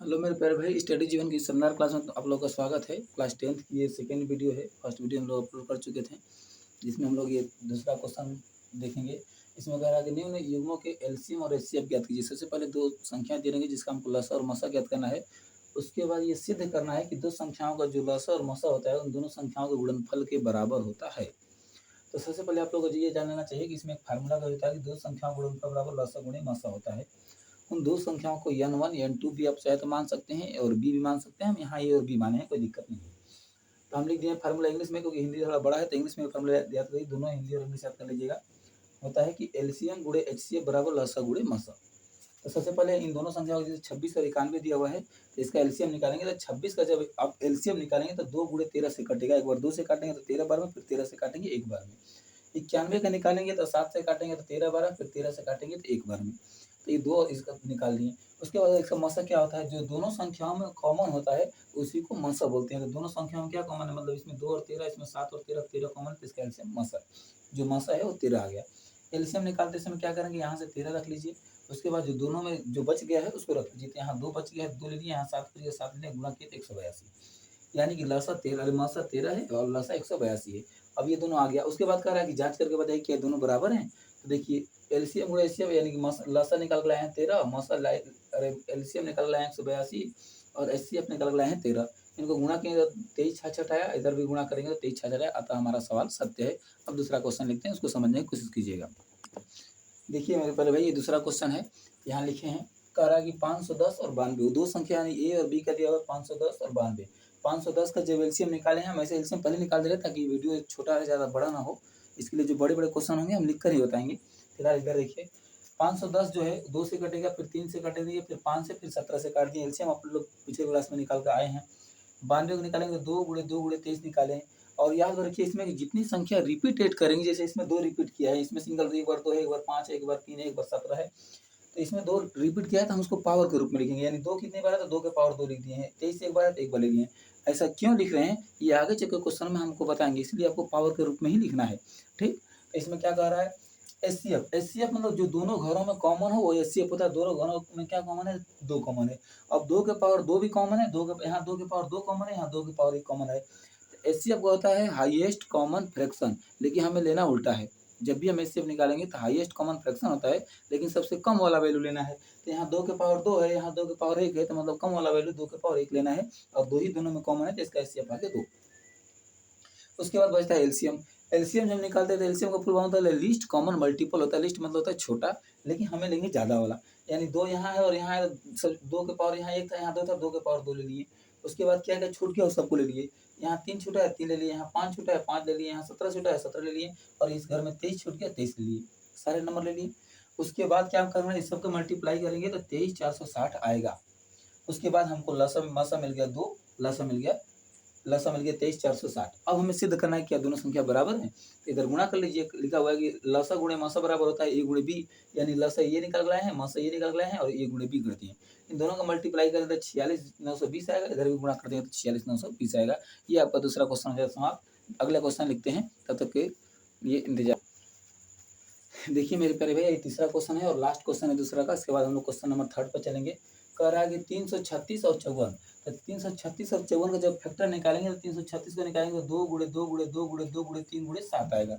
Hello मेरे प्यारे भाई, स्टडी जीवन की शानदार क्लास में आप लोगों का स्वागत है। क्लास 10th की ये सेकंड वीडियो है। फर्स्ट वीडियो हम लोग अपलोड कर चुके थे, जिसमें हम लोग ये दूसरा क्वेश्चन देखेंगे। इसमें कह रहा है कि निम्न युग्मों के एलसीएम और एचसीएफ ज्ञात कीजिए। सबसे पहले दो संख्याएं दे देंगे जिसका हमको लसा और मसा ज्ञात करना है। उसके बाद ये सिद्ध करना है कि दो संख्याओं का जो लसा और मसा होता है उन दोनों संख्याओं के गुणनफल के बराबर होता है। तो सबसे पहले आप लोगों को ये जान लेना चाहिए कि इसमें एक फार्मूला का होता है कि दो संख्याओं का गुणनफल बराबर लसा गुणे मसा होता है। उन दो संख्याओं को n1 n2 भी आप चाहे तो मान सकते हैं और b भी मान सकते हैं। हम यहाँ a और b माने हैं, कोई दिक्कत नहीं है। तो हम लिख दिए फार्मूला इंग्लिश में, क्योंकि हिंदी थोड़ा बड़ा है तो इंग्लिश में फार्मूला याद करिए। दोनों हिंदी और इंग्लिश याद कर लीजिएगा। होता है कि एलसीएम गुणे एचसीएफ बराबर लसा गुणे मसा। तो सबसे पहले इन दोनों संख्याओं को जैसे 26 और 91 दिया हुआ है तो इसका एलसीएम निकालेंगे। तो 26 का जब आप एलसीएम निकालेंगे तो 2 गुणे 13 से कटेगा। एक बार 2 से काटेंगे तो 13 बार में, फिर 13 से काटेंगे एक बार में। 91 का निकालेंगे तो 7 से काटेंगे तो 13 बार में, फिर 13 से काटेंगे तो एक बार में। तो ये दो इसका निकाल लिए। उसके बाद इसका मसा क्या होता है, जो दोनों संख्याओं में कॉमन होता है उसी को मसा बोलते हैं। तो दोनों संख्याओं में क्या कॉमन है, मतलब इसमें 2 और 13, इसमें 7 और 13, 13 कॉमन है, तो इसका एलसीएम मसा। जो मसा है वो 13 आ गया। एलसीएम निकालते समय क्या करेंगे, यहाँ से 13 रख लीजिए। उसके बाद जो दोनों में जो बच गया है उसको रख लीजिए। तो यहाँ 2 बच गया है, 2 ले लिए, यहाँ 7 बच गया, 7 ले गुणा किए तो 182। यानी कि लसा 13 मसा 13 है और लसा 182 है। अब ये दोनों आ गया। उसके बाद कह रहा है कि जांच करके बताइए क्या दोनों बराबर हैं। तो देखिए एलसीएम गुणा एचसीएफ, यानी कि लसा निकाल के लाए हैं 13, मसा लाए, अरे एलसीएम निकाल के लाए हैं 182 और एचसीएफ निकाल के लाए हैं 13। इनको गुणा किए तो 23 छठ आया, इधर भी गुणा करेंगे तो 23 छठ आया। अतः हमारा सवाल सत्य है। अब दूसरा क्वेश्चन लिखते हैं, उसको समझने की कोशिश कीजिएगा। देखिए मेरे पहले भाई ये दूसरा क्वेश्चन है। यहाँ लिखे हैं, कह रहा है कि 510 और 92 दो संख्या यानी ए और बी का दिया हुआ 510 और 92। 510 का जब एलसीएम निकाले हैं, हम ऐसे एलसीएम पहले निकाल दे रहे ताकि वीडियो छोटा है, ज़्यादा बड़ा ना हो। इसके लिए जो बड़े बड़े क्वेश्चन होंगे हम लिख कर ही बताएंगे। फिलहाल इधर देखिए 510 जो है 2 से कटेगा, फिर 3 से कटेगा, फिर 5 से, फिर 17 से काट दिए। एलसीएम आप लोग पिछले क्लास में निकाल कर आए हैं। 92 को निकालेंगे तो 2 गुणे 23 निकालें। और याद रखिए इसमें कि जितनी संख्या रिपीट करेंगे, जैसे इसमें 2 रिपीट किया है, इसमें सिंगल एक बार 2 है, एक बार 5 है, एक बार 3 है, एक बार 17 है। तो इसमें 2 रिपीट किया है तो हम उसको पावर के रूप में लिखेंगे। यानी 2 कितनी बार है तो 2 के पावर 2 लिख दिए हैं। 23 एक बार है तो एक बार लिख दिए हैं। ऐसा क्यों लिख रहे हैं ये आगे चल के क्वेश्चन में हमको बताएंगे, इसलिए आपको पावर के रूप में ही लिखना है। ठीक। तो इसमें क्या कह रहा है, एचसीएफ। एचसीएफ मतलब जो दोनों घरों में कॉमन हो वो एचसीएफ होता है। दोनों घरों में क्या कॉमन है, 2 कॉमन है। अब 2 के पावर 2 भी कॉमन है, 2 के यहाँ 2 के पावर 2 कॉमन है, यहाँ 2 के पावर 1 कॉमन है। एचसीएफ का होता है हाईएस्ट कॉमन फ्रैक्शन, लेकिन हमें लेना उल्टा है। जब भी हम एचसीएफ निकालेंगे तो हाईएस्ट कॉमन फ्रैक्शन होता है, लेकिन सबसे कम वाला वैल्यू लेना है। तो यहाँ 2 के पावर 2 है, यहाँ 2 के पावर 1 है, तो मतलब कम वाला वैल्यू 2 के पावर 1 लेना है। और 2 ही दोनों में कॉमन है तो इसका एचसीएफ आ गया 2। उसके बाद बचता है एलसीएम। एलसीएम जब निकालते हैं तो एलसीएम का फुल फॉर्म होता है लीस्ट कॉमन मल्टीपल होता है। लिस्ट मतलब होता है छोटा, लेकिन हमें लेंगे ज़्यादा वाला। यानी 2 यहाँ है और यहाँ है, सब 2 के पावर यहाँ 1 था, यहाँ 2 था, 2 के पावर 2 ले लिए। उसके बाद क्या क्या छूट गया उस सबको ले लिए। यहाँ 3 छूटा है 3 ले लिए, यहाँ 5 छूटा है 5 ले लिए, यहाँ 17 छूटा है 17 ले लिए, और इस घर में 23 छूट गया 23 ले लिए। सारे नंबर ले लिए। उसके बाद क्या करना है, इस सबको मल्टीप्लाई करेंगे तो 23,460 आएगा। उसके बाद हमको लसा मसा मिल गया 2, लसा मिल गया 23,460। अब हमें सिद्ध करना है क्या दोनों संख्या बराबर है। तो इधर गुणा कर लीजिए। लिखा हुआ है कि लसा गुणे मसा बराबर होता है ए गुणे बी। यानी लसा ये निकाल लाए हैं, मसा ये निकाल लाए हैं, और ए गुणे बी कर दिए। इन दोनों का मल्टीप्लाई करें तो 46,920 आएगा। इधर भी गुणा कर देंगे तो 46,920 आएगा। ये आपका दूसरा क्वेश्चन हो जाएगा समाप्त। अगला क्वेश्चन लिखते हैं, तब तक के ये इंतजार। देखिए मेरे प्यारे भैया, ये तीसरा क्वेश्चन है और लास्ट क्वेश्चन है दूसरा का। इसके बाद हम लोग क्वेश्चन नंबर 3 पर चलेंगे। कह रहा है कि 336 और 54। तो 336 और 54 का जब फैक्टर निकालेंगे तो 336 को निकालेंगे तो 2 गुणे 2 गुणे 2 गुणे 2 गुणे 3 गुणे 7 आएगा।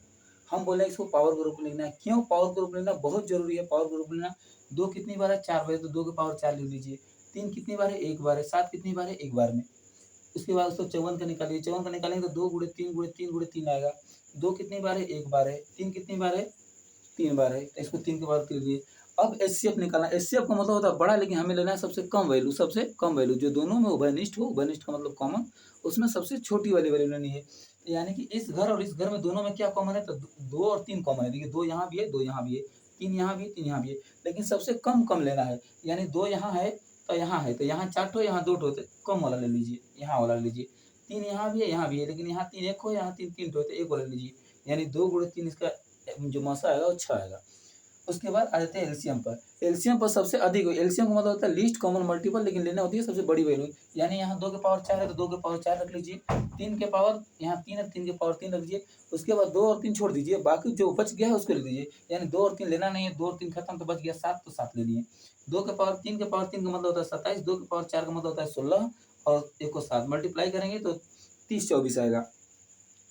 हम बोले इसको पावर के रूप में लिखना है। क्यों पावर के रूप में लेना बहुत जरूरी है। पावर के रूप में लेना, 2 कितनी बार है 4 बार है, तो 2 के पावर 4 लिख लीजिए। 3 कितनी बार है 1 बार है, 7 कितनी बार है 1 बार में। उसके बाद उसको 54 का निकालिए। 54 का निकालेंगे तो 2 गुणे 3 गुणे 3 गुणे 3 आएगा। 2 कितनी बार है 1 बार है, 3 कितनी बार है 3 बार है, तो इसको 3 के बाद कर लिए। अब एचसीएफ निकालना। एचसीएफ का मतलब होता है बड़ा, लेकिन हमें लेना है सबसे कम वैल्यू। सबसे कम वैल्यू जो दोनों में उभयनिष्ठ हो, उभयनिष्ठ का मतलब कॉमन, उसमें सबसे छोटी वाली वैल्यू लेनी है। यानी कि इस घर और इस घर में दोनों में क्या कॉमन है, तो 2 और 3 कॉमन है। देखिए 2 यहाँ भी है, 2 यहाँ भी है, 3 यहाँ भी है, 3 यहाँ भी है, लेकिन सबसे कम कम लेना है। यानी 2 यहाँ है तो यहाँ है, तो यहाँ 4 ठो, यहाँ 2 ठो, तो कम वाला ले लीजिए, यहाँ वाला ले लीजिए। 3 यहाँ भी है, लेकिन यहाँ 3 एक हो, यहाँ 3 3 ठो, तो एक वाला ले लीजिए। यानी 2 गुणे 3 इसका जो मसा आएगा वो 6 आएगा। उसके बाद आ जाते हैं एलसीएम पर। एलसीएम पर सबसे अधिक, एलसीएम का मतलब होता है लीस्ट कॉमन मल्टीपल, लेकिन लेना होती है सबसे बड़ी वैल्यू। यानी यहाँ 2 के पावर 4 है तो 2 के पावर 4 रख लीजिए। 3 के पावर यहाँ 3 है, 3 के पावर 3 रख दीजिए। उसके बाद 2 और 3 छोड़ दीजिए, बाकी जो बच गया है उसको ले लीजिए। यानी 2 और 3 लेना नहीं है, 2 और 3 खत्म तो बच गया 7, तो 7 ले लिए। 2 के पावर 3 का मतलब होता है 27, 2 के पावर 4 का मतलब होता है 16 और 1 को 7 मल्टीप्लाई करेंगे तो 30-24 आएगा।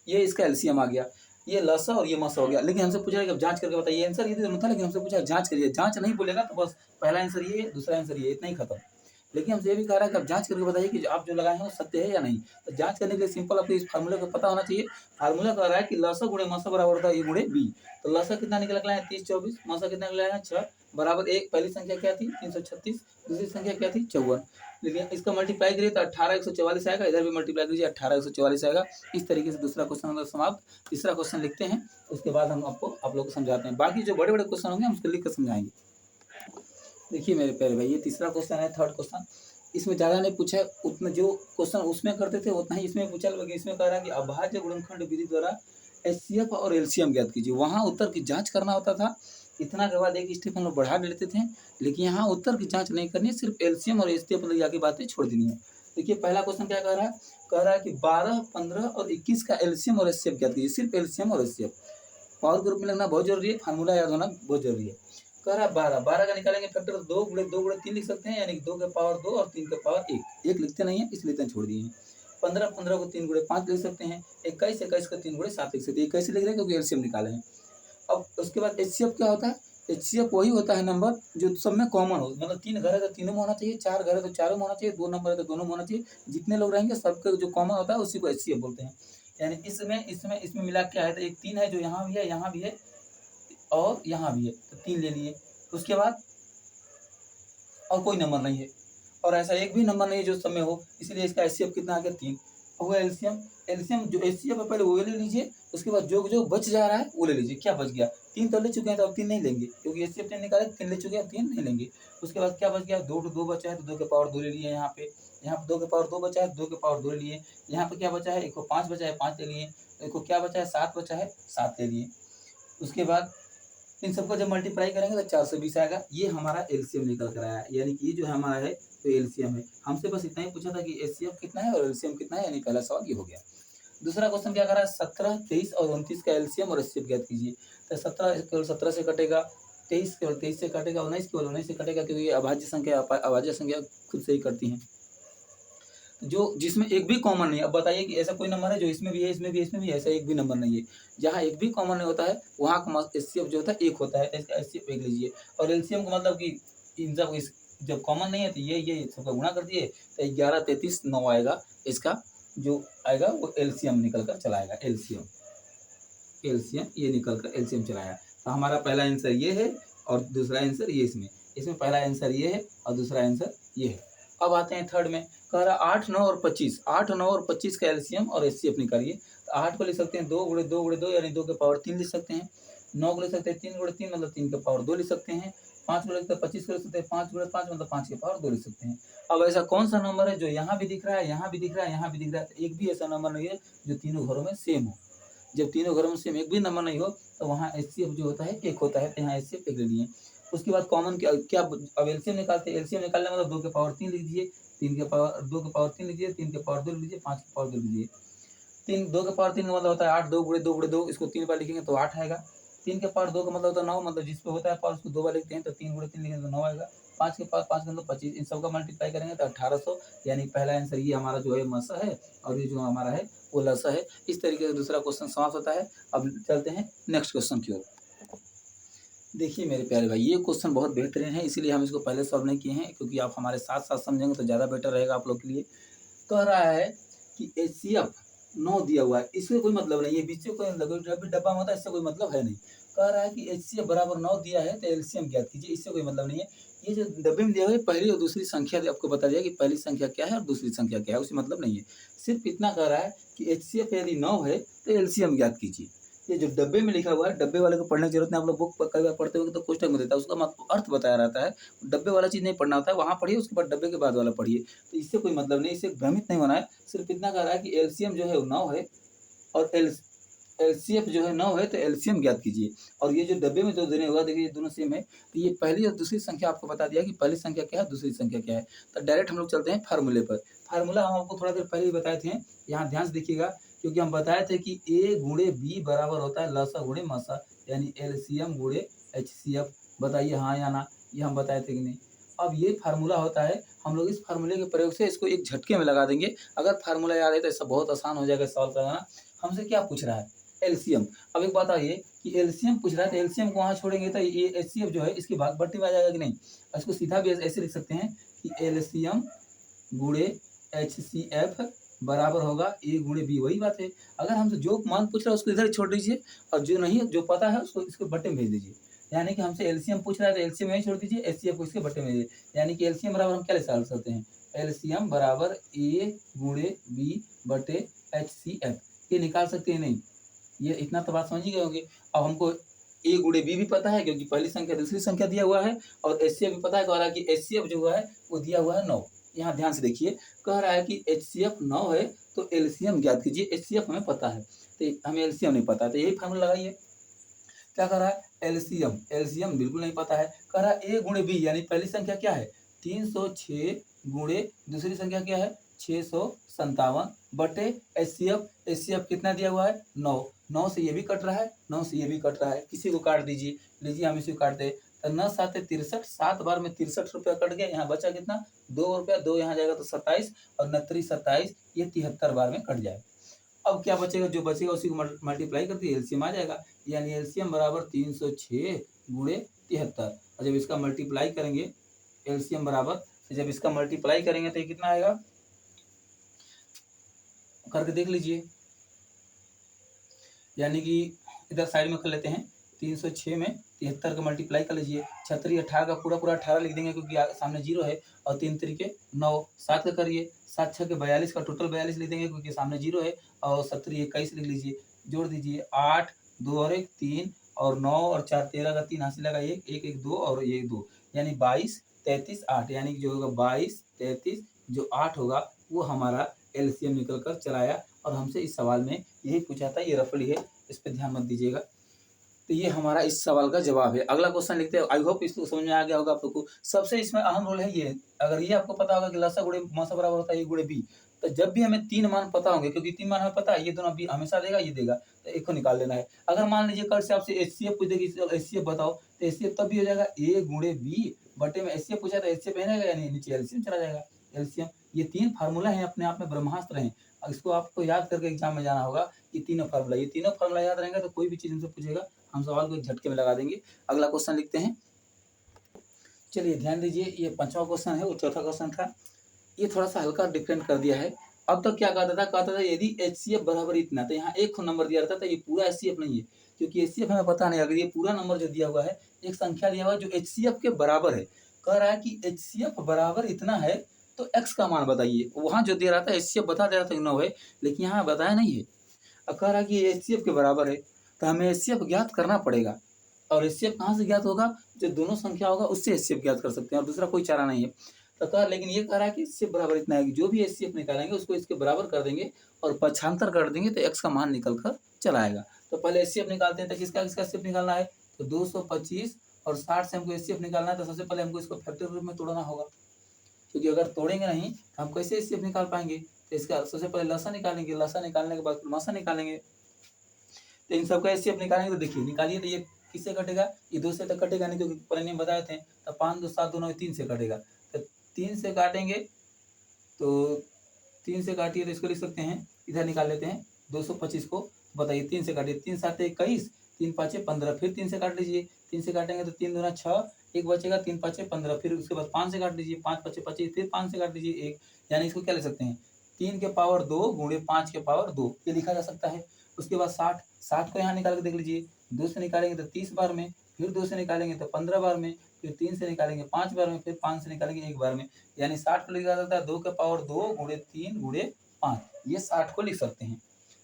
ये इसका एलसीएम आ गया। ये लसा और ये मसा हो गया। लेकिन हमसे पूछा है कि अब जाँच करके बताइए। आंसर ये देना था, लेकिन हमसे पूछा जाँच करिए। जाँच नहीं बोलेगा तो बस पहला आंसर ये है, दूसरा आंसर ये, इतना ही खत्म। लेकिन हमसे ये भी कह रहा है कि आप जाँच करके बताइए कि आप जो लगाए हैं वो सत्य है या नहीं। तो जाँच करने के लिए सिंपल आपको इस फार्मूले को पता होना चाहिए। फार्मूला कह रहा है कि लसा गुणे मसा बराबर होता है ए गुणे बी। तो लसा कितना निकला है 30-24, मसा कितना निकला है 6 बराबर 1। पहली संख्या क्या थी 336, दूसरी संख्या क्या थी 54। लेकिन इसका मल्टीप्लाई करिए तो 18 144 आएगा। इधर भी मल्टीप्लाई कीजिए 18 144 आएगा। इस तरीके से दूसरा क्वेश्चन मतलब समाप्त। तीसरा क्वेश्चन लिखते हैं, उसके बाद हम आप लोग को समझाते हैं। बाकी जो बड़े बड़े क्वेश्चन होंगे हम उसको लिख कर समझाएंगे। देखिए मेरे प्यारे भाई, ये तीसरा क्वेश्चन है, थर्ड क्वेश्चन। इसमें ज़्यादा नहीं पूछा है, उतना जो क्वेश्चन उसमें करते थे उतना ही इसमें पूछा। लगभग इसमें कह रहा है कि अभाज्य गुणनखंड विधि द्वारा एचसीएफ और एलसीएम ज्ञात कीजिए। वहाँ उत्तर की जांच करना होता था। इतना के बाद एक स्टेप हम लोग बढ़ा लेते थे, लेकिन यहाँ उत्तर की जांच नहीं करनी है, सिर्फ एलसीएम और एचसीएफ मतलब आगे बातें छोड़ देनी है। देखिए पहला क्वेश्चन क्या कह रहा है, कह रहा है कि 12, 15 और 21 का एलसीएम और एचसीएफ ज्ञात कीजिए। सिर्फ एलसीएम और एचसीएफ पावर ग्रुप में लगना बहुत जरूरी है, फार्मूला याद होना बहुत जरूरी है। कह रहा है 12 का निकालेंगे फैक्टर 2 गुणे 2 गुणे 3 लिख सकते हैं, यानी कि 2 के पावर 2 और 3 के पावर 1। एक लिखते नहीं है इसलिए इतना छोड़ दिए हैं। 15 को 3 गुणे 5 लिख सकते हैं। 21 को 3 गुणे 7 लिख सकते हैं। 21 लिख रहे हैं क्योंकि एलसीएम निकाले हैं। अब उसके बाद एचसीएफ क्या होता है, एचसीएफ वही होता है नंबर जो सब में कॉमन हो। मतलब 3 घर है तो तीनों में होना चाहिए, 4 घर है तो चारों में होना चाहिए, 2 नंबर है तो दोनों में होना चाहिए। जितने लोग रहेंगे सबके जो कॉमन होता है उसी को एचसीएफ बोलते हैं। यानी इसमें मिला क्या है, तो एक 3 है जो यहाँ भी है, यहाँ भी है और यहाँ भी है, तो 3 ले लिए। उसके बाद और कोई नंबर नहीं है, और ऐसा एक भी नंबर नहीं है जो सब में हो, इसलिए इसका एचसीएफ कितना आ गया 3। हुआ एलसीएम। एलसीएम जो एचसीएफ है पहले वो ले लीजिए, उसके बाद जो जो बच जा रहा है वो ले लीजिए। क्या बच गया, 3 तो ले चुके हैं तो अब 3 नहीं लेंगे, क्योंकि एचसीएफ 3 निकाले, 3 ले चुके हैं, 3 नहीं लेंगे। उसके बाद क्या बच गया, 2 बचा है तो 2 के पावर 2 ले लिए। यहाँ पे 2 के पावर 2 बचा है, 2 के पावर 2 ले लिए। यहाँ पे क्या बचा है, 1 को 5 बचा है, 5 ले लिए। 1 को क्या बचा है 7 बचा है, 7 ले लिए। उसके बाद इन सबको जब मल्टीप्लाई करेंगे तो 420 आएगा। ये हमारा एलसीएम निकल कर आया, यानी कि ये जो है हमारा है तो एलसीएम है। हमसे बस इतना ही पूछा था कि एचसीएफ कितना है और एलसीएम कितना है, यानी पहला सवाल ये हो गया। दूसरा क्वेश्चन क्या कर रहा है, 17, 23 और 29 का एलसीएम और एचसीएफ ज्ञात कीजिए। तो 17 केवल 17 से कटेगा, 23 केवल 23 से कटेगा, 19 केवल 19 से कटेगा, क्योंकि ये अभाज्य संख्या खुद से ही करती हैं। जो जिसमें एक भी कॉमन नहीं है। अब बताइए कि ऐसा कोई नंबर है जो इसमें भी है, इसमें भी, इसमें भी, ऐसा एक भी नंबर नहीं है। जहाँ एक भी कॉमन नहीं होता है वहाँ का एचसीएफ जो होता है 1 होता है, तो इसका एचसीएफ 1 लीजिए। और एलसीएम का मतलब कि इन सब जब कॉमन नहीं है तो ये सबका गुणा कर दिए तो 11, 33, 9 आएगा। इसका जो आएगा वो एलसीएम निकल कर चला आएगा। एलसीएम ये निकल कर एलसीएम चलाया। तो हमारा पहला आंसर ये है और दूसरा आंसर ये। इसमें पहला आंसर ये है और दूसरा आंसर ये है। अब आते हैं थर्ड में, कह रहा 8, 9 और 25। 8, 9 और 25 का एलसीएम और एचसीएफ निकालिए। तो 8 को लिख सकते हैं 2 गुणे 2 गुणे 2, यानी 2 के पावर 3 लिख सकते हैं। 9 को लिख सकते हैं 3 गुणे 3 मतलब 3 के पावर 2 लिख सकते हैं। 5 को लिख सकते हैं 25 को लिख सकते हैं 5 गुणे 5 मतलब 5 के पावर 2 लिख सकते हैं। अब ऐसा कौन सा नंबर है जो यहाँ भी दिख रहा है, यहाँ भी दिख रहा है, यहाँ भी दिख रहा है, तो एक भी ऐसा नंबर नहीं है जो तीनों घरों में सेम हो। जब तीनों घरों में सेम एक भी नंबर नहीं हो तो वहाँ एचसीएफ जो होता है 1 होता है, तो यहाँ एचसीएफ 1 ले लिए। उसके बाद कॉमन क्या अब एलसीएम निकालते हैं। एलसीएम निकालने मतलब 2 के पावर 3 लिख दीजिए, 3 के पावर 2 के पावर 3 लीजिए, 3 के पावर 2 लीजिए, 5 के पावर 2 लीजिए। 2 के पावर 3 का मतलब होता है 8, 2 गुणे 2 गुणे 2, इसको 3 बार लिखेंगे तो 8 आएगा। 3 के पावर 2 का मतलब होता है 9, मतलब जिस पे होता है पावर उसको 2 बार लिखते हैं तो 3 गुणे 3 लिखेंगे तो 9 आएगा। 5 के पावर 5 का मतलब 25, इन सबका मल्टीप्लाई करेंगे तो 1800, यानी पहला आंसर ये हमारा जो है मसा है और ये जो हमारा है वो लसा है। इस तरीके से दूसरा क्वेश्चन समाप्त होता है। अब चलते हैं नेक्स्ट क्वेश्चन की ओर। देखिए मेरे प्यारे भाई, ये क्वेश्चन बहुत बेहतरीन है, इसीलिए हम इसको पहले सॉल्व नहीं किए हैं, क्योंकि आप हमारे साथ साथ समझेंगे तो ज़्यादा बेटर रहेगा आप लोग के लिए। कह रहा है कि एचसीएफ 9 दिया हुआ है, इससे कोई मतलब नहीं है। बीच में कोई डब्बा में होता है, इससे कोई मतलब है नहीं। कह रहा है कि एचसीएफ बराबर 9 दिया है तो एलसीएम ज्ञात कीजिए, इससे कोई मतलब नहीं है। ये जो डब्बे में दिया हुआ है पहली और दूसरी संख्या आपको बता दिया कि पहली संख्या क्या है और दूसरी संख्या क्या है, उससे मतलब नहीं है। सिर्फ इतना कह रहा है कि एचसीएफ यदि 9 है तो एलसीएम ज्ञात कीजिए। ये जो डब्बे में लिखा हुआ है, डब्बे वाले को पढ़ने की जरूरत नहीं। आप लोग बुक कई बार पढ़ते हो तो क्वेश्चन में देता है, उसका मतलब अर्थ बताया रहता है। डब्बे वाला चीज़ नहीं पढ़ना होता है, वहाँ पढ़िए, उसके बाद डब्बे के बाद वाला पढ़िए। तो इससे कोई मतलब नहीं, इससे भ्रमित नहीं होना है। सिर्फ इतना कह रहा है कि एलसीएम जो है वो 9 है और एलसीएफ जो है 9 है तो एलसीएम ज्ञात कीजिए। और ये जो डब्बे में जो देने हुआ देखिए ये दोनों सेम है, तो ये पहली और दूसरी संख्या आपको बता दिया कि पहली संख्या क्या है, दूसरी संख्या क्या है। तो डायरेक्ट हम लोग चलते हैं फार्मूले पर। फार्मूला हम आपको थोड़ा देर पहले ही बताए थे, यहाँ ध्यान से देखिएगा, क्योंकि हम बताए थे कि ए गुणे बी बराबर होता है लसा गुणे मसा, यानी एलसीएम गुणे एचसीएफ। बताइए हाँ या ना, ये हम बताए थे कि नहीं। अब ये फार्मूला होता है, हम लोग इस फार्मूले के प्रयोग से इसको एक झटके में लगा देंगे। अगर फार्मूला याद है तो ऐसा बहुत आसान हो जाएगा सॉल्व कराना। हमसे क्या पूछ रहा है? एलसीएम। अब एक बात आइए कि एलसीएम पूछ रहा है, तो एलसीएम को वहाँ छोड़ेंगे तो ये एचसीएफ जो है इसकी भागपट्टी में आ जाएगा कि नहीं? इसको सीधा भी ऐसे लिख सकते हैं कि एलसीएम गुणे एचसीएफ बराबर होगा ए गुणे बी। वही बात है, अगर हमसे जो मान पूछ रहा है उसको इधर छोड़ दीजिए, और जो नहीं, जो पता है उसको इसके बट्टे में भेज दीजिए। यानी कि हमसे एलसीएम पूछ रहा है तो एलसीएम यहीं छोड़ दीजिए, एचसीएफ को इसके बट्टे में भेजिए। यानी कि एलसीएम बराबर हम क्या निकाल सकते हैं? एलसीएम बराबर ए गुणे बी बटे एचसीएफ। ये निकाल सकते हैं नहीं? ये इतना तो बात समझ ही गए होंगे। अब हमको ए गुणे बी भी पता है क्योंकि पहली संख्या दूसरी संख्या दिया हुआ है, और एचसीएफ भी पता है, कह रहा है कि एचसीएफ जो हुआ है वो दिया हुआ है 9। यहाँ ध्यान से देखिए, कह रहा है कि एचसीएफ 9 है तो एलसीएम ज्ञात कीजिए। एचसीएफ हमें पता है तो हमें एलसीएम नहीं पता, तो यही फार्मूला लगाइए। क्या कर रहा है? एलसीएम। एलसीएम बिल्कुल नहीं पता है। कह रहा है ए गुणे बी, यानी पहली संख्या क्या है? 306 गुणे दूसरी संख्या क्या है? 657 बटे एचसीएफ। एचसीएफ कितना दिया हुआ है? 9। 9 से ये भी कट रहा है, 9 से ये भी कट रहा है, किसी को काट दीजिए। लीजिए हम इसी को काटते हैं, तो 9 7 63, 7 बार में 63 रुपया कट गया। यहाँ बचा कितना? 2 रुपया। 2 यहाँ जाएगा तो 27, और 29 27, ये 73 बार में कट जाएगा। अब क्या बचेगा? जो बचेगा उसी को मल्टीप्लाई कर दिए, एलसीएम आ जाएगा। यानी एलसीएम बराबर 306 गुणे 73। और जब इसका मल्टीप्लाई करेंगे, एलसीएम बराबर, जब इसका मल्टीप्लाई करेंगे तो ये कितना आएगा? करके देख लीजिए। यानी कि इधर साइड में कर लेते हैं, 306 में 73 का मल्टीप्लाई कर लीजिए। 36 18 का पूरा 18 लिख देंगे क्योंकि सामने 0 है, और 3 तरीके 9। 7 का करिए, 7 6 के 42 का टोटल 42 लिख देंगे क्योंकि सामने 0 है, और 70 21 लिख लीजिए। जोड़ दीजिए, 8 2 और 1 3, और 9 और 4 13 का 3 हासिल लगा 1 1 1 2 और 1 2, यानी 22 33 8। यानी कि जो होगा 22 33, जो 8 होगा वो हमारा एलसीएम निकल कर चलाया। और हमसे इस सवाल में यही पूछा था, ये रफली है, इस पर ध्यान मत दीजिएगा। तो ये हमारा इस सवाल का जवाब है। अगला क्वेश्चन लिखते हैं। आई होप इसको समझ में आ गया होगा आप लोग को। सबसे इसमें अहम रोल है ये, अगर ये आपको पता होगा कि लसा गुणे मसा बराबर होता है ए गुणे बी, तो जब भी हमें 3 मान पता होंगे, क्योंकि 3 मान हमें पता है, ये दोनों बी हमेशा देगा, ये देगा, तो एक को निकाल लेना है। अगर मान लीजिए कल से आपसे एचसीएफ पूछ देगी, एचसीएफ बताओ, तो एचसीएफ तब भी हो जाएगा ए गुणे बी बटे में एचसीएफ पूछा तो एचसीएफ रहेगा, यानी नीचे एलसीएम चला जाएगा। एलसीएम, ये 3 फार्मूला है, अपने आप में ब्रह्मास्त्र हैं। इसको आपको याद करके एग्जाम में जाना होगा। ये तीनों फार्मूला याद रहेंगे तो कोई भी चीज़ हमसे पूछेगा, हम सवाल को एक झटके में लगा देंगे। अगला क्वेश्चन लिखते हैं। चलिए ध्यान दीजिए, ये 5वां क्वेश्चन है, वो चौथा क्वेश्चन था। ये थोड़ा सा हल्का डिफरेंट कर दिया है। अब तक क्या कहता था यदि एचसीएफ बराबर इतना, तो यहाँ एक नंबर दिया रहता था, ये पूरा एचसीएफ नहीं है, क्योंकि एचसीएफ हमें पता नहीं। अगर ये पूरा नंबर जो दिया हुआ है, एक संख्या दिया हुआ है जो एचसीएफ के बराबर है, कह रहा है कि एचसीएफ बराबर इतना है तो एक्स का मान बताइए। वहाँ जो दे रहा था एचसीएफ बता दे रहा था कि 9 है, लेकिन यहाँ बताया नहीं है। अब कह रहा है कि एचसीएफ के बराबर है, तो हमें एचसीएफ ज्ञात करना पड़ेगा। और एचसीएफ कहाँ से ज्ञात होगा? जो दोनों संख्या होगा उससे एचसीएफ ज्ञात कर सकते हैं, और दूसरा कोई चारा नहीं है। तो कहा, लेकिन ये कह रहा है कि एचसीएफ बराबर इतना है कि जो भी एचसीएफ निकालेंगे उसको इसके बराबर कर देंगे और पक्षांतर कर देंगे तो एक्स का मान निकल कर चला आएगा। तो पहले एचसीएफ निकालते हैं। तो किसका एचसीएफ निकालना है? तो 225 और 60 से हमको एचसीएफ निकालना है। तो सबसे पहले हमको इसको फैक्टर रूप में तोड़ना होगा, क्योंकि अगर तोड़ेंगे नहीं तो हम कैसे एचसीएफ निकाल पाएंगे? तो इसका सबसे पहले लसा निकालेंगे, लसा निकालने के बाद मासा निकालेंगे। तो इन सबका एचसीएफ निकालेंगे, तो देखिए निकालिए, तो ये किससे कटेगा? ये 2 से तो कटेगा नहीं, क्योंकि पहले बताए थे। तो 5 2 7 दोनों 3 से कटेगा। तो 3 से काटेंगे, तो 3 से काटिए तो इसको लिख सकते हैं, इधर निकाल लेते हैं 225 को। बताइए 3 से काटिए, 3 7 21, 3 5 15, फिर 3 से काट लीजिए। 3 से काटेंगे तो 3 दूना 6, एक बचेगा, 3 5 15, फिर उसके बाद 5 से काट लीजिए, 5 5 25, फिर 5 से काट लीजिए 1। यानी इसको क्या ले सकते हैं? 3 के पावर 2 गुणे 5 के पावर 2, ये लिखा जा सकता है। उसके बाद 60 को यहाँ निकाल के देख लीजिए। 2 से निकालेंगे तो 30 बार में, फिर 2 से निकालेंगे तो 15 बार में, फिर 3 से निकालेंगे 5 बार में, फिर 5 से निकालेंगे 1 बार में। यानी 60 को लिखा जाता है 2 के पावर 2 गुणे 3 गुणे 5, ये 60 को लिख सकते हैं।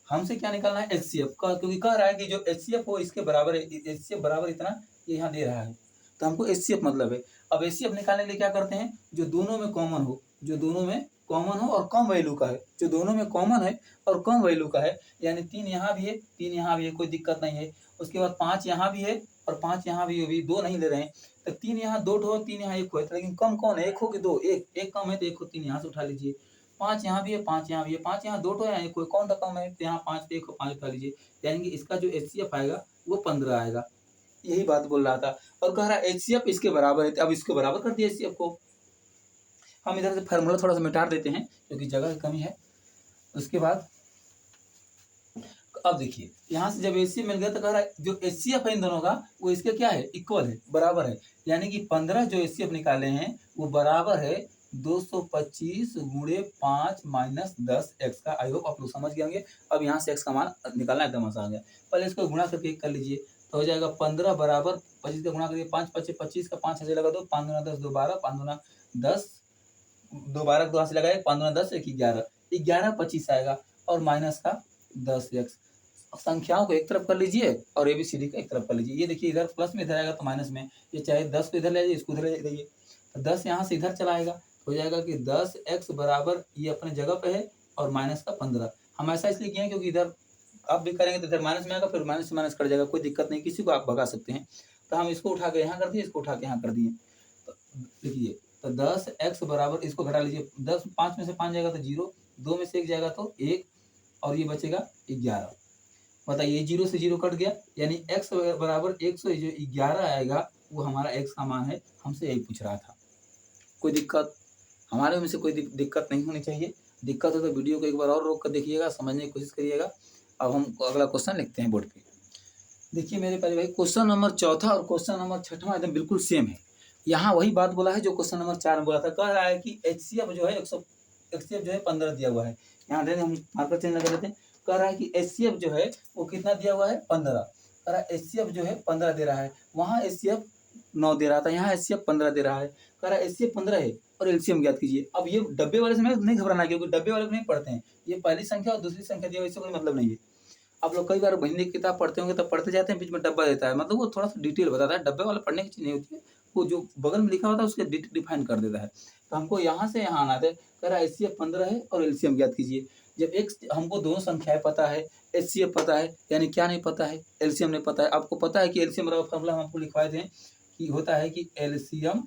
हमसे क्या निकालना है? एचसीएफ का, क्योंकि कह रहा है कि जो एचसीएफ हो इसके बराबर है, एचसीएफ बराबर इतना ये यहाँ दे रहा है, तो हमको एचसीएफ मतलब है। अब एचसीएफ निकालने के लिए क्या करते हैं? जो दोनों में कॉमन हो, जो दोनों में कॉमन हो और कम वैल्यू का है, जो दोनों में कॉमन है और कम वैल्यू का है। यानी 3 यहाँ भी है, 3 यहाँ भी है, कोई दिक्कत नहीं है। उसके बाद 5 यहाँ भी है और 5 यहाँ भी है, भी 2 नहीं ले रहे हैं। तो 3 यहाँ 2 हो, 3 यहाँ 1 हो, लेकिन कम कौन है? 1 हो कि 2? 1 कम है तो 1 को 3 यहाँ से उठा लीजिए। 5 यहाँ भी है, 5 यहाँ भी है, 5 यहाँ 2 हो, यहाँ 1 हो, कौन सा कम है? तो यहाँ 5 1 को 5 उठा लीजिए। यानी कि इसका जो एचसीएफ आएगा वो 15 आएगा। यही बात बोल रहा था, और कह रहा है एचसीएफ इसके बराबर है। अब इसके बराबर कर दिया एचसीएफ को, हम इधर से फार्मूला थोड़ा सा मिटा देते हैं क्योंकि जगह की कमी है। उसके बाद अब देखिए यहाँ से जब एचसीएफ मिल गया तो कह रहा है जो एचसीएफ है इन दोनों का वो इसके क्या है, इक्वल है, बराबर है। यानी कि 15 जो एचसीएफ निकाले हैं वो बराबर है 225 गुणे 5 माइनस 10 एक्स का। आई होप आप लोग समझ गए होंगे। अब यहाँ से एक्स का मान निकालना एकदम आसान है। पहले इसको गुणा करके कर लीजिए तो हो जाएगा 15 बराबर 25 का गुणा करिए 5 5 25 का 5 ऐसे लगा दो 5 दूना 10 2 12 5 दूना 10 2 12 2 से लगाए 5 दूना 10 1 11 11 25 आएगा और माइनस का 10 एक्स। संख्याओं को एक तरफ कर लीजिए और एबीसीडी को एक तरफ कर लीजिए। ये देखिए इधर प्लस में इधर आएगा तो माइनस में, ये चाहे 10 को इधर ले जाइए इसको इधर ले जाइए तो 10 यहाँ से इधर चला आएगा तो हो जाएगा कि 10 एक्स बराबर ये अपने जगह पे है और माइनस का 15। हम ऐसा इसलिए किए हैं क्योंकि इधर आप भी करेंगे तो इधर माइनस में आएगा फिर माइनस से माइनस कट जाएगा, कोई दिक्कत नहीं, किसी को आप भगा सकते हैं। तो हम इसको उठा के यहाँ कर दिए, इसको उठा के यहाँ कर दिए। तो देखिए तो 10 एक्स बराबर इसको घटा लीजिए 10 5 में से 5 जाएगा तो 0, 2 में से 1 जाएगा तो 1 और ये बचेगा 11। बताइए 0 से 0 कट गया यानी x बराबर 100 जो 11 आएगा वो हमारा x का मान है। हमसे यही पूछ रहा था। कोई दिक्कत हमारे में से कोई दिक्कत नहीं होनी चाहिए। दिक्कत हो तो वीडियो को एक बार और रोक कर देखिएगा, समझने की कोशिश करिएगा। अब हम अगला क्वेश्चन लिखते हैं बोर्ड पे। देखिए मेरे प्यारे भाई क्वेश्चन नंबर 4 और क्वेश्चन नंबर 6 एकदम बिल्कुल सेम है। यहाँ वही बात बोला है जो क्वेश्चन नंबर 4 में बोला था। कह रहा है कि एचसीएफ जो है 15 दिया हुआ है। यहाँ दे हम मार्कर चेंज लगा देते हैं। कह रहा है कि एचसीएफ जो है वो कितना दिया हुआ है 15। कह रहा है एचसीएफ जो है 15 दे रहा है, वहाँ एचसीएफ 9 दे रहा था, यहाँ एचसीएफ 15 दे रहा है। कह रहा है एचसीएफ 15 है और एलसीएम ज्ञात कीजिए। अब ये डब्बे वाले से नहीं घबराना है क्योंकि डब्बे वाले को नहीं पढ़ते हैं। ये पहली संख्या और दूसरी संख्या दिया हुआ इससे कोई मतलब नहीं है। आप लोग कई बार हिंदी की किताब पढ़ते होंगे तब पढ़ते जाते हैं बीच में डब्बा देता है, मतलब वो थोड़ा सा डिटेल बताता है। डब्बे वाला पढ़ने की चीज़ नहीं होती है, वो जो बगल में लिखा होता है उसके डिफाइन कर देता है। तो हमको यहाँ से यहाँ आना था। कह रहा है एचसीएफ 15 है और एलसीएम ज्ञात कीजिए। जब एक्स हमको दोनों संख्याएं पता है, एचसीएफ पता है, यानी क्या नहीं पता है, एलसीएम नहीं पता है। आपको पता है कि एलसीएम बराबर फॉर्मूला हम आपको लिखवाए थे कि होता है कि एलसीएम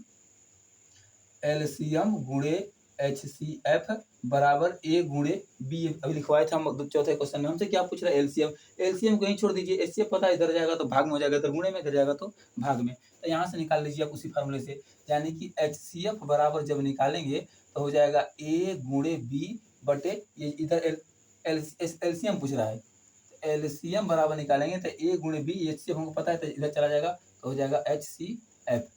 गुणे एचसीएफ बराबर ए गुणे बी। अभी लिखवाए थे हम चौथे क्वेश्चन में। हमसे क्या पूछ रहा है एलसीएम। एलसीएम को ही छोड़ दीजिए, एचसीएफ पता है इधर जाएगा तो भाग में हो जाएगा, इधर गुणे में, इधर जाएगा तो भाग में। तो यहाँ से निकाल लीजिए आप उसी फार्मूले से। यानी कि एचसीएफ बराबर जब निकालेंगे तो हो जाएगा ए गुणे बी बटे ये इधर एलसीएम पूछ रहा है। एलसीएम बराबर निकालेंगे तो ए गुणे बी, एचसीएफ हमको पता है तो इधर चला जाएगा तो हो जाएगा एचसीएफ।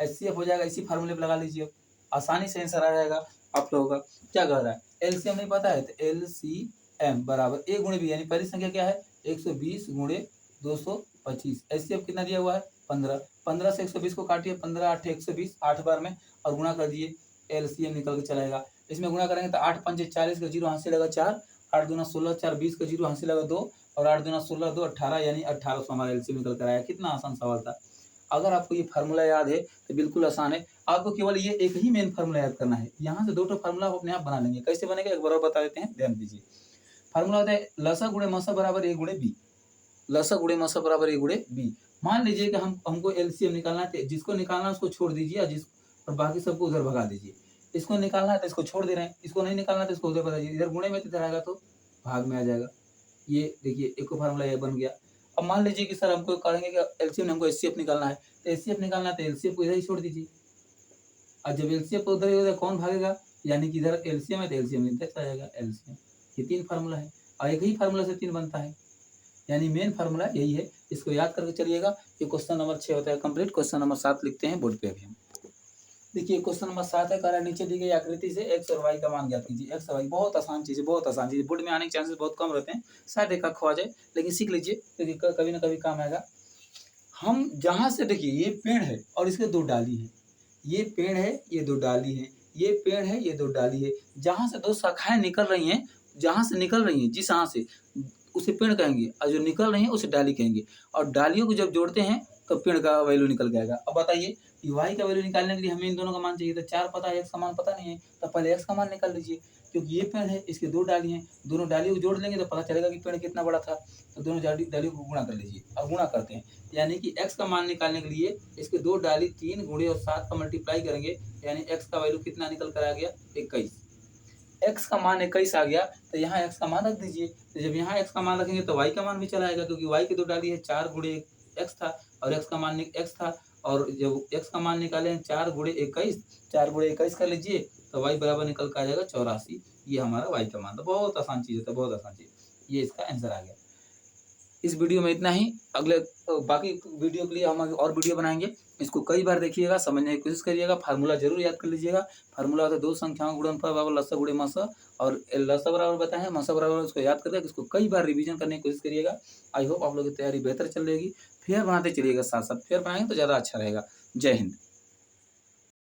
एचसीएफ हो जाएगा, इसी फार्मूले पर लगा लीजिए, आसानी से आंसर आ जाएगा आप लोगों का। क्या कह रहा है एलसीएम नहीं पता है तो एलसीएम बराबर ए गुणे बी, यानी पहली संख्या क्या है 120 गुणे 225। एचसीएफ कितना दिया हुआ है 15। 15 से 120 को काटिए, 15 8 120 8 बार में और गुणा कर दिए, एलसीएम निकल के चलाएगा। इसमें गुणा करेंगे तो 8 5 40 का 0 हाथ से लगा 4, 8 दूना 16 4 20 का 0 हाथ से लगा 2 और 8 दूना 16 2 18 यानी 1800 हमारा एलसीएम निकल कर आया। कितना आसान सवाल था। अगर आपको ये फार्मूला याद है तो बिल्कुल आसान है। आपको केवल ये एक ही मेन फार्मूला याद करना है। यहाँ से 2 फार्मूला आप अपने आप बना लेंगे। कैसे बनेगा एक बार और बता देते हैं, ध्यान दीजिए। फार्मूला होता है लसा गुणे मसा बराबर ए गुणे बी। लसा गुणे मसा बराबर ए गुणे बी। मान लीजिए कि हमको एलसीएम निकालना है, जिसको निकालना है उसको छोड़ दीजिए और बाकी सबको उधर भगा दीजिए। इसको निकालना है तो इसको छोड़ दे रहे हैं, इसको नहीं निकालना है तो इसको उधर भगा दीजिए। इधर गुणे में इधर आएगा तो भाग में आ जाएगा। ये देखिए एक फार्मूला ये बन गया। अब मान लीजिए कि सर हमको कहेंगे कि एलसीएम हमको एचसीएफ निकालना है, तो एचसीएफ निकालना है तो एलसीएफ को इधर ही छोड़ दीजिए। और जब एलसीएफ को उधर कौन भागेगा, यानी कि इधर एलसीएम है तो एलसीएम इधर चला जाएगा एलसीएम। ये 3 फार्मूला है और एक ही फार्मूला से 3 बनता है, यानी मेन फार्मूला यही है। इसको याद करके चलिएगा। ये क्वेश्चन नंबर 6 होता है कंप्लीट। क्वेश्चन नंबर 7 लिखते हैं बोर्ड पे अभी हम। देखिए क्वेश्चन नंबर 7 है, कह रहा है नीचे दी गई आकृति से एक्स और वाई का मान ज्ञात कीजिए। एक्स और वाई बहुत आसान चीज़ है, बहुत आसान चीज़ है। बोर्ड में आने के चांसेस बहुत कम रहते हैं, शायद एक खो आ जाए, लेकिन सीख लीजिए क्योंकि कभी ना कभी काम आएगा। हम जहाँ से देखिए ये पेड़ है और इसके 2 डाली हैं, ये पेड़ है ये 2 डाली हैं, ये पेड़ है ये 2 डाली है। जहाँ से 2 शाखाएं निकल रही हैं, जहाँ से निकल रही हैं जिस यहाँ से उसे पेड़ कहेंगे और जो निकल रही है उसे डाली कहेंगे। और डालियों को जब जोड़ते हैं तो पेड़ का वैल्यू निकल के आएगा। अब बताइए कि वाई का वैल्यू निकालने के लिए हमें इन दोनों का मान चाहिए था। 4 पता है, एक्स का मान पता नहीं है, तो पहले एक्स का मान निकाल लीजिए। क्योंकि ये पेड़ है, इसके 2 डाली हैं, दोनों डालियों को जोड़ लेंगे तो पता चलेगा कि पेड़ कितना बड़ा था। तो दोनों डालियों को गुणा कर लीजिए। अब गुणा करते हैं, यानी कि एक्स का मान निकालने के लिए इसके 2 डाली 3 गुणे और 7 का मल्टीप्लाई करेंगे, यानी एक्स का वैल्यू कितना निकल कर आ गया 21। एक्स का मान 21 आ गया तो यहाँ एक्स का मान रख दीजिए। तो जब यहाँ एक्स का मान रखेंगे तो वाई का मान भी चला आएगा, क्योंकि वाई की 2 डाली है 4 गुणे एक्स था और एक्स का मान एक्स था। और जब एक्स का मान निकाले हैं 4 गुणे 21, 4 गुणे 21 कर लीजिए तो y बराबर निकल कर आ जाएगा 84। ये हमारा y का मान था। बहुत आसान चीज़ होता है, बहुत आसान चीज़। ये इसका आंसर आ गया। इस वीडियो में इतना ही। अगले बाकी वीडियो के लिए हम आगे और वीडियो बनाएंगे। इसको कई बार देखिएगा, समझने की कोशिश करिएगा। फार्मूला जरूर याद कर लीजिएगा। फार्मूला होता है दो संख्याओं का गुणनफल बराबर लसा गुणे मसा, और लसा बराबर बताए हैं, मसा बराबर उसको याद करके इसको कई बार रिवीजन करने की कोशिश करिएगा। आई होप आप लोगों की तैयारी बेहतर चल रहेगी। फेयर बनाते चलिएगा साथ साथ, फेयर बनाएंगे तो ज़्यादा अच्छा रहेगा। जय हिंद।